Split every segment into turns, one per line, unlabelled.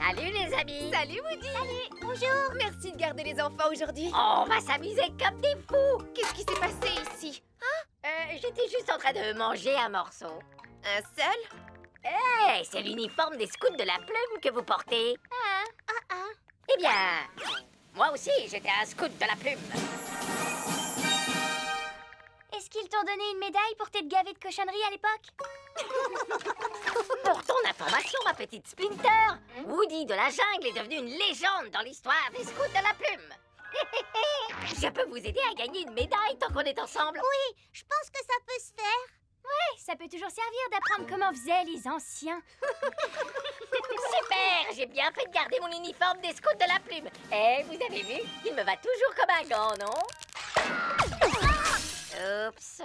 Salut les amis.
Salut Woody.
Salut, bonjour.
Merci de garder les enfants aujourd'hui.
On va s'amuser comme des fous.
Qu'est-ce qui s'est passé ici?
J'étais juste en train de manger un morceau.
Un seul?
Hey, c'est l'uniforme des scouts de la plume que vous portez. Eh bien, moi aussi, j'étais un scout de la plume.
Est-ce qu'ils t'ont donné une médaille pour t'être gavé de cochonneries à l'époque?
Pour ton information, ma petite Splinter, Woody de la jungle est devenu une légende dans l'histoire des scouts de la plume. Je peux vous aider à gagner une médaille tant qu'on est ensemble.
Oui, je pense que ça peut se faire. Ouais, ça peut toujours servir d'apprendre comment faisaient les anciens.
Super, j'ai bien fait de garder mon uniforme des scouts de la plume. Eh, vous avez vu, il me va toujours comme un gant, non? Oups.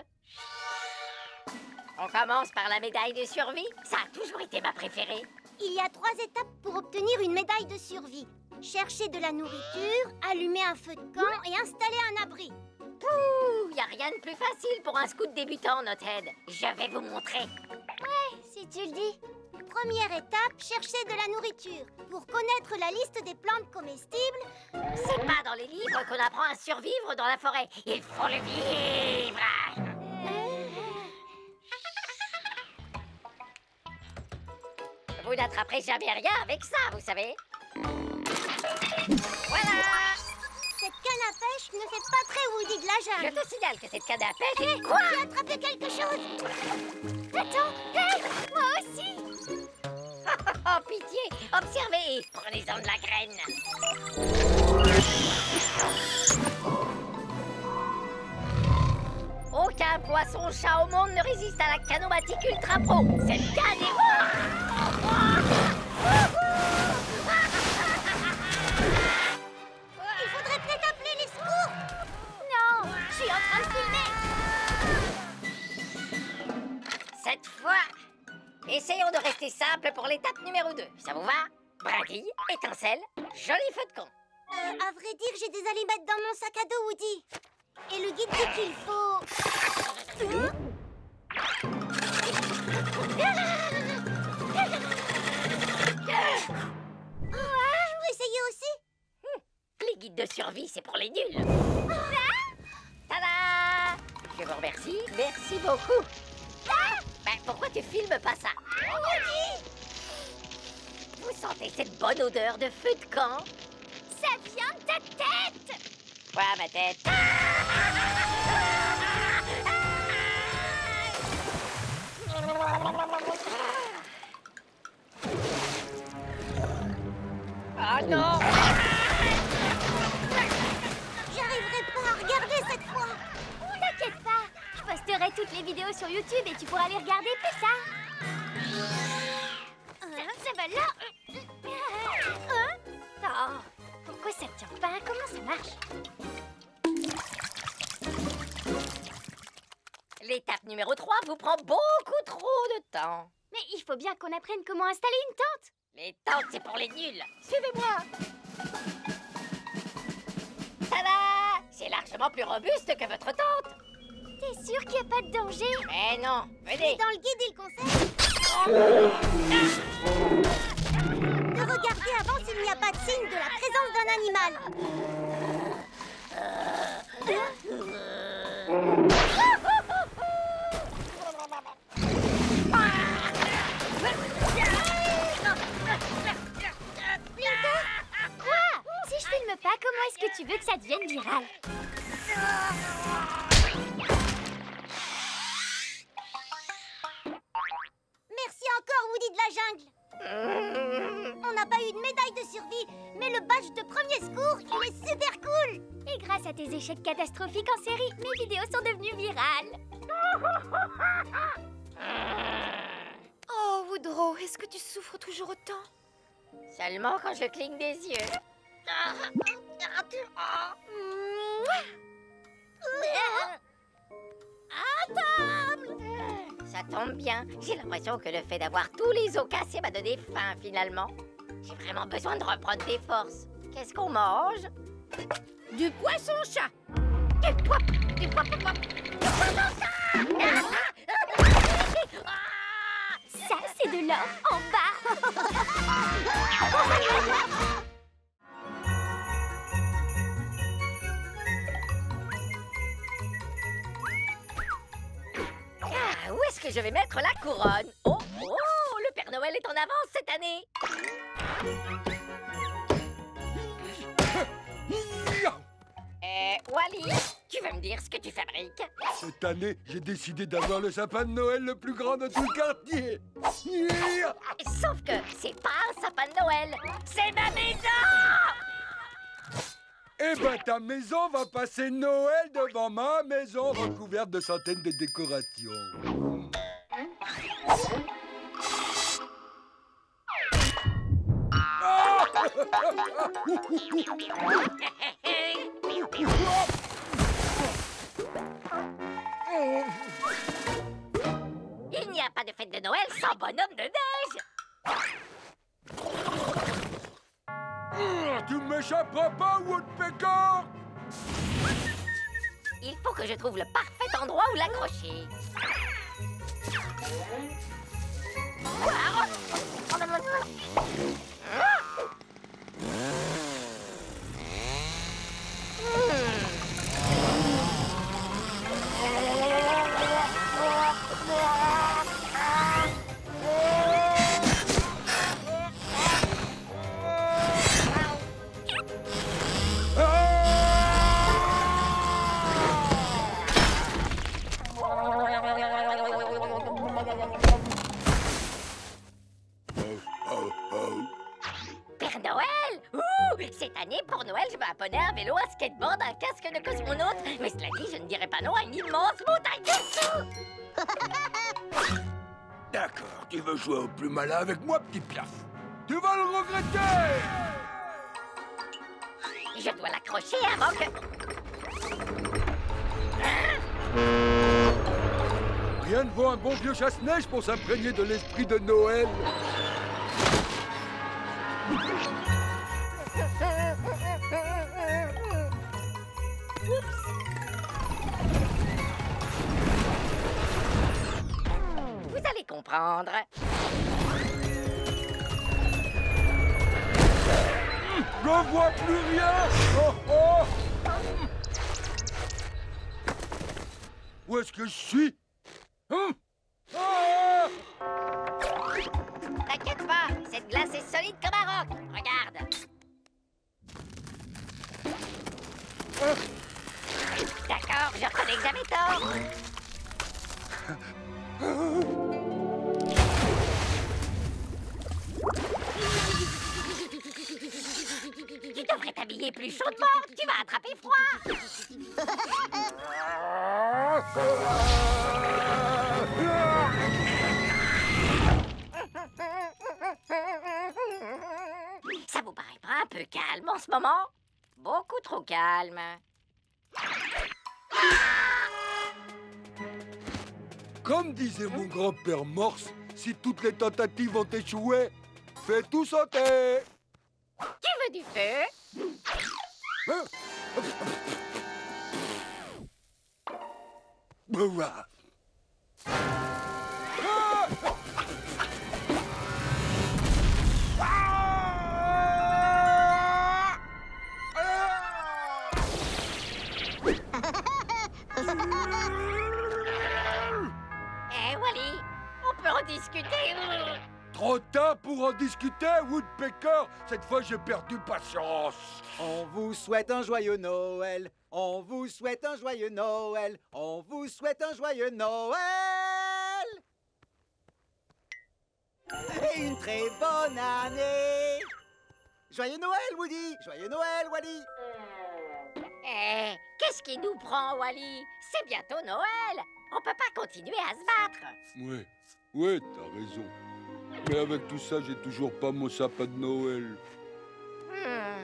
On commence par la médaille de survie. Ça a toujours été ma préférée.
Il y a 3 étapes pour obtenir une médaille de survie. Chercher de la nourriture, allumer un feu de camp et installer un abri.
Pouh, y a rien de plus facile pour un scout débutant, Nothead. Je vais vous montrer.
Ouais, si tu le dis. Première étape, chercher de la nourriture. Pour connaître la liste des plantes comestibles...
C'est pas dans les livres qu'on apprend à survivre dans la forêt. Il faut le vivre. Vous n'attraperez jamais rien avec ça, vous savez. Voilà.
Cette canne à pêche ne fait pas très Woody de la
Je
jungle.
te signale que cette canne à pêche...
Hé,
Quoi?
j'ai attrapé quelque chose. Attends, hé, moi aussi.
Oh, pitié. Observez. Prenez-en de la graine. Aucun poisson-chat au monde ne résiste à la canomatique ultra pro. Cette canne est...
Il faudrait peut-être appeler les secours. Non, je suis en train de filmer.
Cette fois, essayons de rester simple pour l'étape numéro 2. Ça vous va? Brindille, étincelle, joli feu de camp.
À vrai dire, j'ai des allumettes dans mon sac à dos, Woody. Et le guide dit qu'il faut... Je peux essayer aussi?
Les guides de survie, c'est pour les nuls. Tada! Je vous remercie. Merci beaucoup. Ben, pourquoi tu filmes pas ça? Vous sentez cette bonne odeur de feu de camp?
Ça vient de ta tête!
Quoi, ma tête? Oh non!
J'arriverai pas à regarder cette fois. T'inquiète pas, je posterai toutes les vidéos sur YouTube et tu pourras les regarder plus tard. Ça va là? Oh, pourquoi ça tient pas? Comment ça marche?
L'étape numéro 3 vous prend beaucoup trop de temps.
Mais il faut bien qu'on apprenne comment installer une tente.
Les tentes, c'est pour les nuls. Suivez-moi. Tada! C'est largement plus robuste que votre tente.
T'es sûr qu'il n'y a pas de danger?
Mais non,
Et
venez.
dans le guide, il conseille de regarder avant s'il n'y a pas de signe de la présence d'un animal. Quoi? Si je filme pas, comment est-ce que tu veux que ça devienne viral? Merci encore, Woody de la jungle. On n'a pas eu de médaille de survie, mais le badge de premier secours, il est super cool. Et grâce à tes échecs catastrophiques en série, mes vidéos sont devenues virales.
Oh, Woodrow, est-ce que tu souffres toujours autant?
Seulement quand je cligne des yeux. Ça tombe bien. J'ai l'impression que le fait d'avoir tous les os cassés m'a donné faim, finalement. J'ai vraiment besoin de reprendre des forces. Qu'est-ce qu'on mange?
Du poisson-chat.
Du poisson-chat!
Ça, c'est de l'or en bas.
Ah, où est-ce que je vais mettre la couronne? Oh, oh, le Père Noël est en avance cette année. Wally, tu veux me dire ce que tu fabriques?
Cette année, j'ai décidé d'avoir le sapin de Noël le plus grand de tout le quartier.
Sauf que c'est pas un sapin de Noël, c'est ma maison!
Eh ben, ta maison va passer Noël devant ma maison recouverte de centaines de décorations. Ah!
Il n'y a pas de fête de Noël sans bonhomme de neige!
Tu ne m'échapperas pas, Woodpecker!
Il faut que je trouve le parfait endroit où l'accrocher. Père Noël! Ouh! Cette année, pour Noël, je vais abonner un vélo, un skateboard, un casque de cosmonaute. Mais cela dit, je ne dirais pas non à une immense montagne de sous!
D'accord, tu veux jouer au plus malin avec moi, petit Piaf. Tu vas le regretter!
Je dois l'accrocher avant que...
Rien ne vaut un bon vieux chasse-neige pour s'imprégner de l'esprit de Noël.
Vous allez comprendre.
Je vois plus rien! Oh, oh! Où est-ce que je suis? Ah!
T'inquiète pas, cette glace est solide comme un roc. Regarde. D'accord, je reconnais que j'avais tort. Tu devrais t'habiller plus chaudement, tu vas attraper froid. Ça vous paraît pas un peu calme en ce moment? Beaucoup trop calme.
Comme disait mon grand-père Morse, si toutes les tentatives ont échoué, fais tout sauter.
Tu veux du feu?
Bouah.
Eh, Wally, on peut en discuter.
Trop tard pour en discuter, Woodpecker. Cette fois, j'ai perdu patience.
On vous souhaite un joyeux Noël. On vous souhaite un joyeux Noël. On vous souhaite un joyeux Noël. Et une très bonne année. Joyeux Noël, Woody. Joyeux Noël, Wally.
Eh, qu'est-ce qui nous prend, Wally? C'est bientôt Noël. On peut pas continuer à se battre.
Ouais, t'as raison. Mais avec tout ça, j'ai toujours pas mon sapin de Noël.
Ah!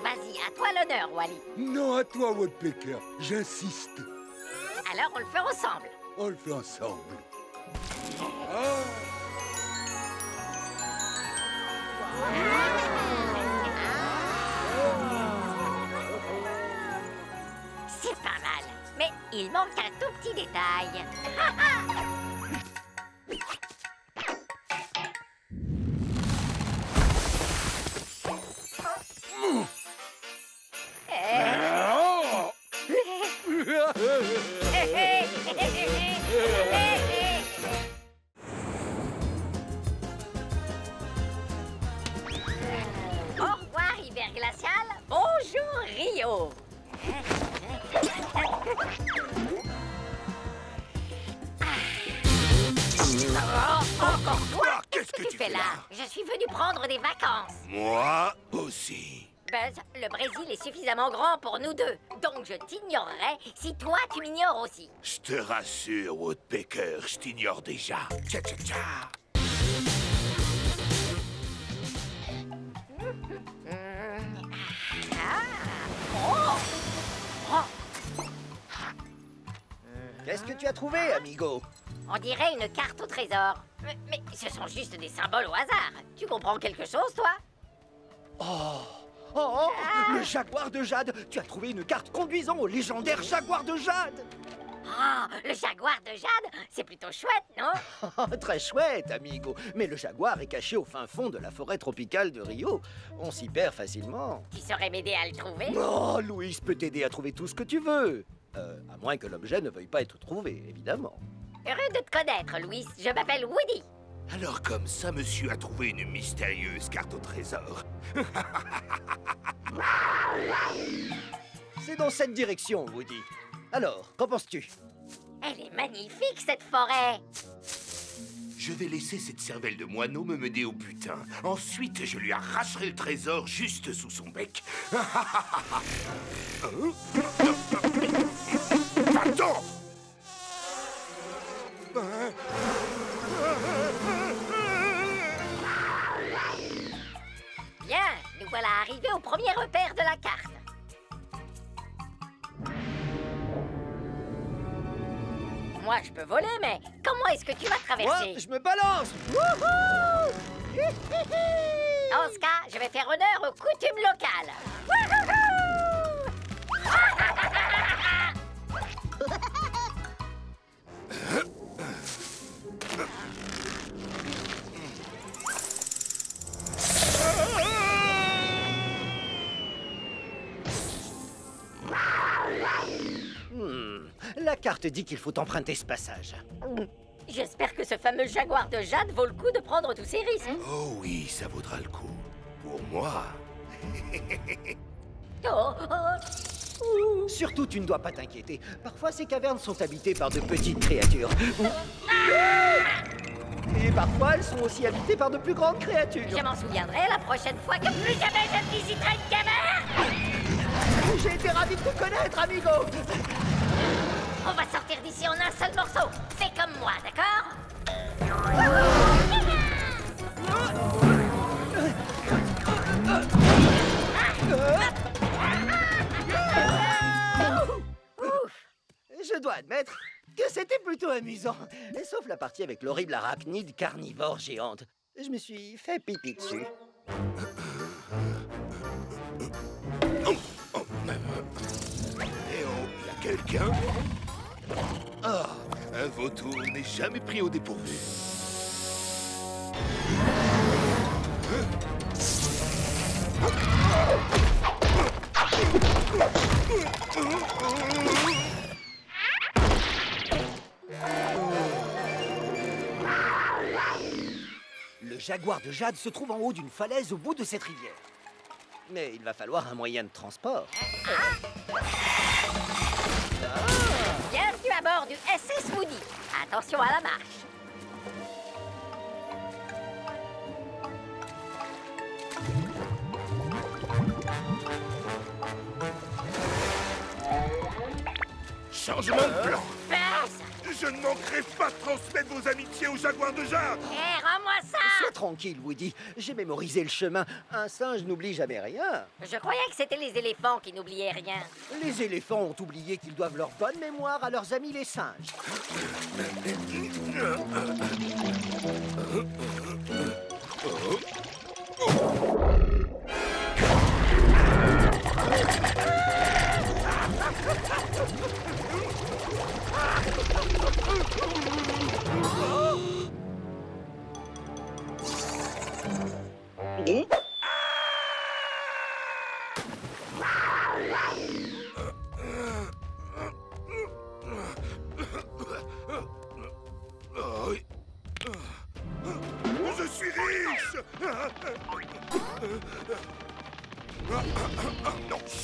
Vas-y, à toi l'honneur, Wally.
Non, à toi, Woodpecker. J'insiste.
Alors on le fait ensemble.
On le fait ensemble. Ah!
C'est pas mal. Mais il manque un tout petit détail. Au revoir, hiver glacial. Bonjour, Rio. Encore toi?
Qu'est-ce que tu fais là?
Je suis venu prendre des vacances.
Moi aussi.
Buzz, le Brésil est suffisamment grand pour nous deux. Donc je t'ignorerai si toi tu m'ignores aussi.
Je te rassure, Woodpecker, je t'ignore déjà. Tcha tcha tcha.
Qu'est-ce que tu as trouvé, amigo?
On dirait une carte au trésor. Mais ce sont juste des symboles au hasard. Tu comprends quelque chose, toi?
Oh, le jaguar de Jade! Tu as trouvé une carte conduisant au légendaire jaguar de Jade!
Ah, le jaguar de Jade, c'est plutôt chouette, non?
Très chouette, amigo. Mais le jaguar est caché au fin fond de la forêt tropicale de Rio. On s'y perd facilement.
Tu saurais m'aider à le trouver?
Oh, Louis peut t'aider à trouver tout ce que tu veux. À moins que l'objet ne veuille pas être trouvé, évidemment.
Heureux de te connaître, Louis. Je m'appelle Woody.
Alors comme ça, monsieur a trouvé une mystérieuse carte au trésor.
C'est dans cette direction, Woody. Alors, qu'en penses-tu?
Elle est magnifique, cette forêt.
Je vais laisser cette cervelle de moineau me mener au butin. Ensuite, je lui arracherai le trésor juste sous son bec. Attends!
Bien, nous voilà arrivés au premier repère de la carte. Moi, je peux voler, mais comment est-ce que tu vas traverser?
Moi, je me balance! Wouhou!
Dans ce cas, je vais faire honneur aux coutumes locales. Wouhou!
La carte dit qu'il faut emprunter ce passage.
J'espère que ce fameux jaguar de Jade vaut le coup de prendre tous ces risques.
Oh oui, ça vaudra le coup. Pour moi.
Surtout, tu ne dois pas t'inquiéter. Parfois, ces cavernes sont habitées par de petites créatures. Et parfois, elles sont aussi habitées par de plus grandes créatures.
Je m'en souviendrai la prochaine fois que plus jamais je visiterai une caverne.
J'ai été ravi de te connaître, amigo.
On va sortir d'ici en un seul morceau. Fais comme moi, d'accord?
Je dois admettre que c'était plutôt amusant. Sauf la partie avec l'horrible arachnide carnivore géante. Je me suis fait pipi dessus.
Eh oh, y a quelqu'un? Ah, un vautour n'est jamais pris au dépourvu.
Le jaguar de Jade se trouve en haut d'une falaise au bout de cette rivière. Mais il va falloir un moyen de transport.
Bienvenue à bord du SS Woody. Attention à la marche.
Changement de plan.
Passe.
Je ne manquerai pas de transmettre vos amitiés au jaguar de Jade.
Hé, rends-moi ça.
Sois tranquille, Woody. J'ai mémorisé le chemin. Un singe n'oublie jamais rien.
Je croyais que c'était les éléphants qui n'oubliaient rien.
Les éléphants ont oublié qu'ils doivent leur bonne mémoire à leurs amis les singes.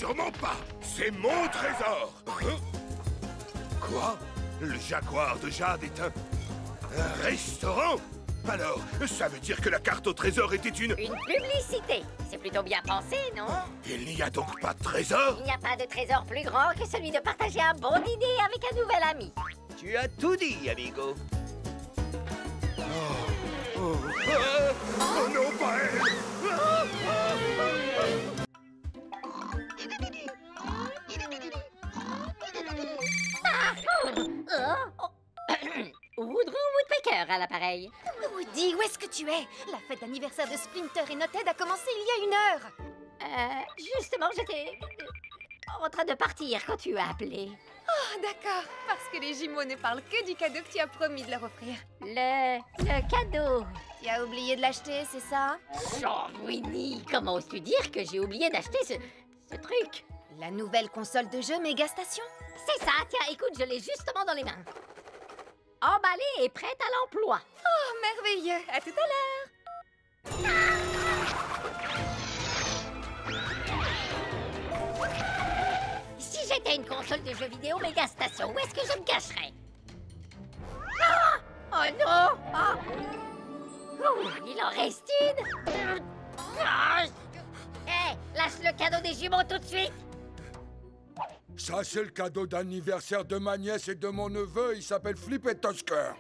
sûrement pas. C'est mon trésor. Hein? Quoi? Le Jaguar de Jade est un restaurant? Alors, ça veut dire que la carte au trésor était une
publicité. C'est plutôt bien pensé, non?
Il n'y a donc pas de trésor?
Il n'y a pas de trésor plus grand que celui de partager un bon dîner avec un nouvel ami.
Tu as tout dit, amigo.
Oh non, pas elle!
Woodrow Woodpecker à l'appareil.
Woody, où est-ce que tu es? La fête d'anniversaire de Splinter et Knothead a commencé il y a 1 heure.
Justement, j'étais en train de partir quand tu as appelé.
Oh, d'accord. Parce que les jumeaux ne parlent que du cadeau que tu as promis de leur offrir.
Le cadeau.
Tu as oublié de l'acheter, c'est ça?
Oh, Winnie, comment oses-tu dire que j'ai oublié d'acheter ce truc?
La nouvelle console de jeu Mega Station.
C'est ça, tiens, écoute, je l'ai justement dans les mains. Emballée et prête à l'emploi.
Oh, merveilleux. À tout à l'heure.
Si j'étais une console de jeux vidéo Mega Station, où est-ce que je me cacherais? Ah! Oh non! Ah! Oh, il en reste une! Ah! Hé, lâche le cadeau des jumeaux tout de suite!
Ça, c'est le cadeau d'anniversaire de ma nièce et de mon neveu. Il s'appelle Flip et Tusker.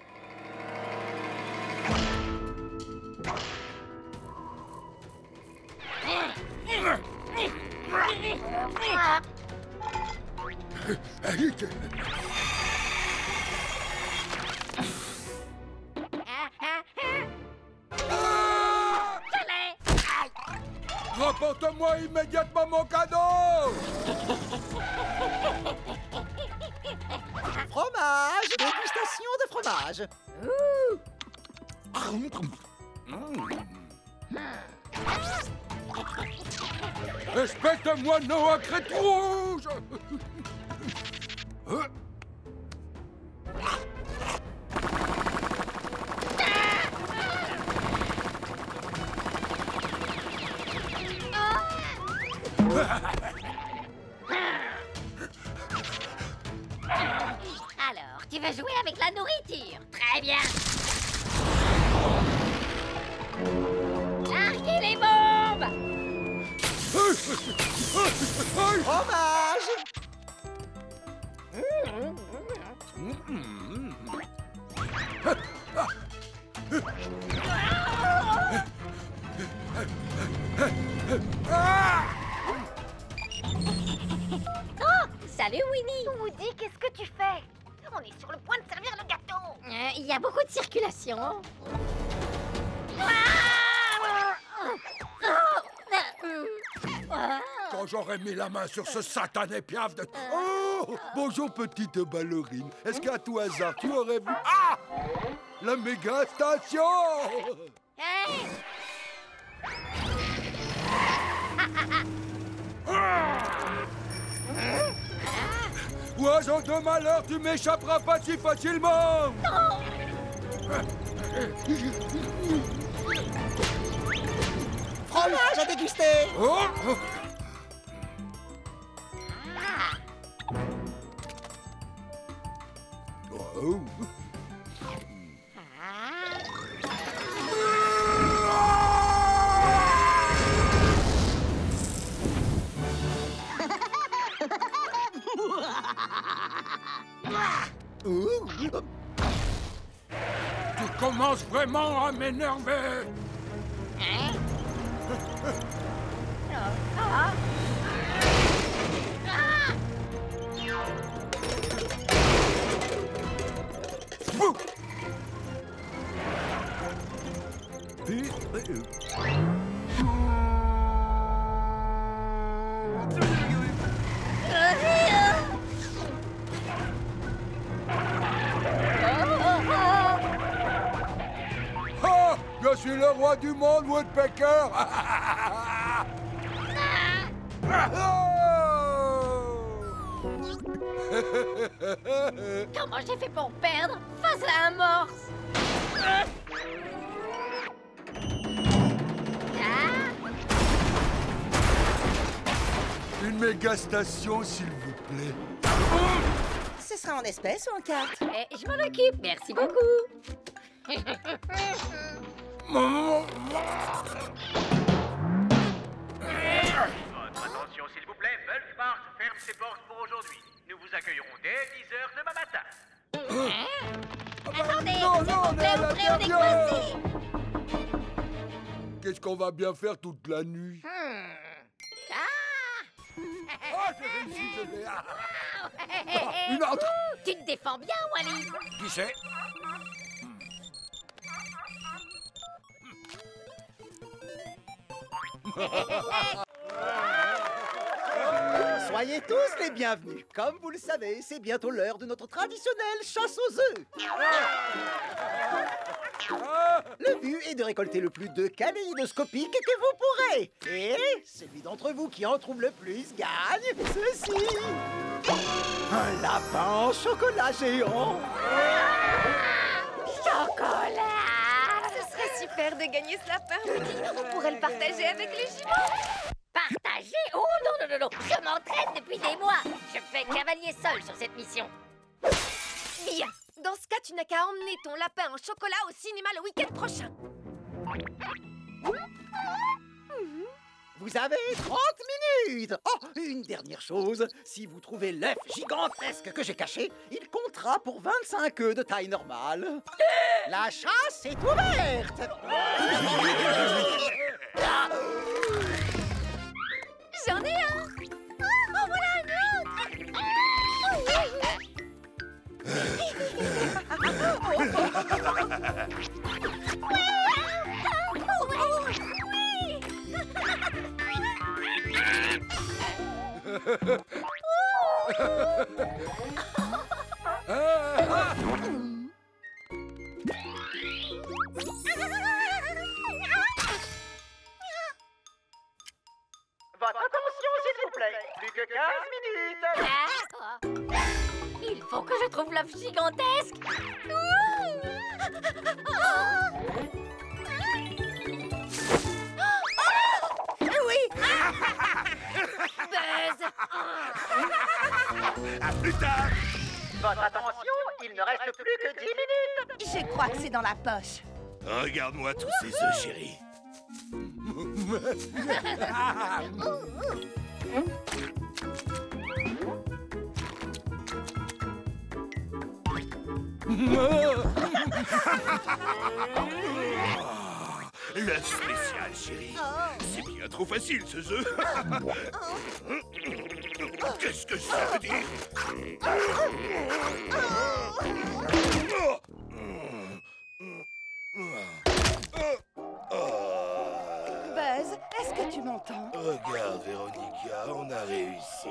Rapporte-moi immédiatement mon cadeau!
Fromage! Dégustation de fromage!
Respecte-moi, Noah Crête Rouge!
Alors, tu veux jouer avec la nourriture? Très bien! Larguez les bombes!
Fromage!
Oh! Salut, Winnie!
Woody, qu'est-ce que tu fais? On est sur le point de servir le gâteau.
Il y a beaucoup de circulation.
Quand j'aurais mis la main sur ce satané piaf de... Oh! Bonjour, petite ballerine. Est-ce qu'à tout hasard, tu aurais vu... Ah! La méga station!
Hey!
Oiseau de malheur, tu m'échapperas pas si facilement!
Fromage à déguster!
Oh! Oh! Tu commences vraiment à m'énerver! Fou! Ah! Je suis le roi du monde, Woodpecker!
Comment j'ai fait pour perdre face à un morse?
Une méga station, s'il vous plaît.
Ce sera en espèces ou en carte?
Je m'en occupe, merci beaucoup.
Votre attention, s'il vous plaît. Bulkmart ferme ses portes pour aujourd'hui. Nous vous accueillerons dès 10h demain matin.
Attendez,
non,
s'il
non,
vous plaît,
non,
ouvrez, on est
non,
coincés.
Qu'est-ce qu'on va bien faire toute la nuit?
Ah,
Ah, j'ai réussi, je l'ai. Une autre.
tu te défends bien, Wally.
Qui c'est?
Soyez tous les bienvenus. Comme vous le savez, c'est bientôt l'heure de notre traditionnelle chasse aux œufs. Le but est de récolter le plus de kaléidoscopiques que vous pourrez. Et celui d'entre vous qui en trouve le plus gagne ceci. Un lapin en chocolat géant.
Chocolat.
Ce serait super de gagner ce lapin. On pourrait le partager avec les jumeaux.
Partager? Oh non, non, non, non. Je m'entraîne depuis des mois. Je fais cavalier seul sur cette mission.
Bien. Dans ce cas, tu n'as qu'à emmener ton lapin en chocolat au cinéma le week-end prochain.
Vous avez 30 minutes. Oh, une dernière chose. Si vous trouvez l'œuf gigantesque que j'ai caché, il comptera pour 25 œufs de taille normale. La chasse est ouverte.
J'en ai un.
Oh, voilà un autre.
Votre attention, s'il vous plaît. Plus que 15 minutes.
Il faut que je trouve l'œuf gigantesque.
Buzz.
À plus tard.
Votre attention, il ne reste plus que 10 minutes.
Je crois que c'est dans la poche.
Regarde-moi tous ces œufs, chérie. L'œuf spécial, chérie. C'est bien trop facile, ce œuf. Qu'est-ce que ça veut dire?
Buzz, est-ce que tu m'entends?
Regarde, Véronica, on a réussi.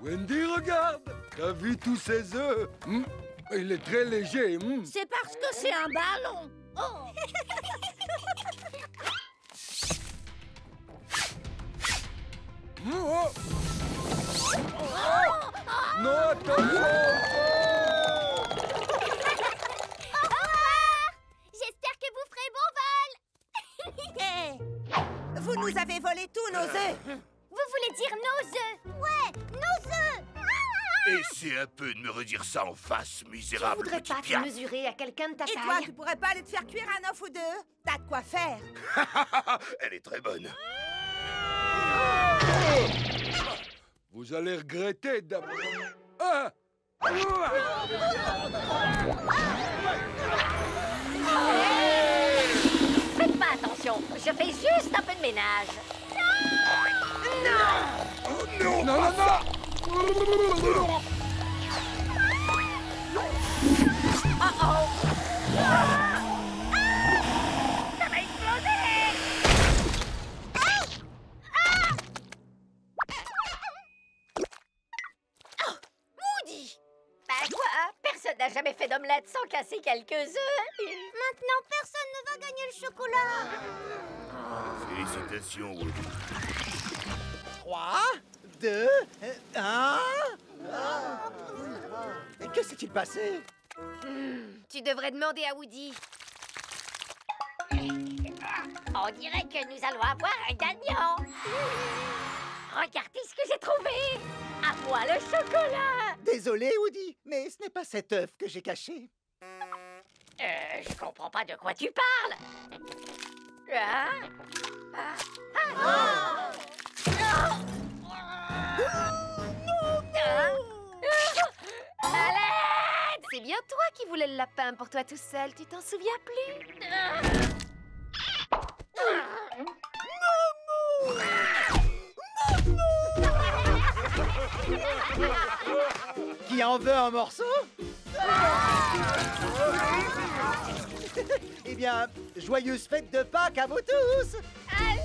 Wendy, regarde. T'as vu tous ces œufs? Il est très léger.
C'est parce que c'est un ballon. Oh.
Oh. Non, attention.
J'espère que vous ferez bon vol.
Vous nous avez volé tous nos œufs.
Vous voulez dire nos œufs? Ouais, nos œufs.
Essaie un peu de me redire ça en face,
Tu
misérable
voudrais
petit
pas te
piaf.
mesurer à quelqu'un de ta
Et toi,
taille?
tu pourrais pas aller te faire cuire un œuf ou deux? T'as de quoi faire.
Elle est très bonne.
Vous allez regretter d'abord. Ah.
Faites pas attention. Je fais juste un peu de ménage.
Non, non, non.
Oh-oh. Ça va exploser.
Moody.
Bah quoi? Personne n'a jamais fait d'omelette sans casser quelques œufs.
Maintenant, personne ne va gagner le chocolat.
Félicitations, Woody.
3, 2, 1. Que s'est-il passé?
Tu devrais demander à Woody.
On dirait que nous allons avoir un gagnant. Regardez ce que j'ai trouvé. À moi le chocolat.
Désolé, Woody, mais ce n'est pas cet œuf que j'ai caché.
Je comprends pas de quoi tu parles. Hein? À l'aide!
C'est bien toi qui voulais le lapin pour toi tout seul, tu t'en souviens plus?
Qui en veut un morceau? Eh bien, joyeuse fête de Pâques à vous tous!
À l'aide!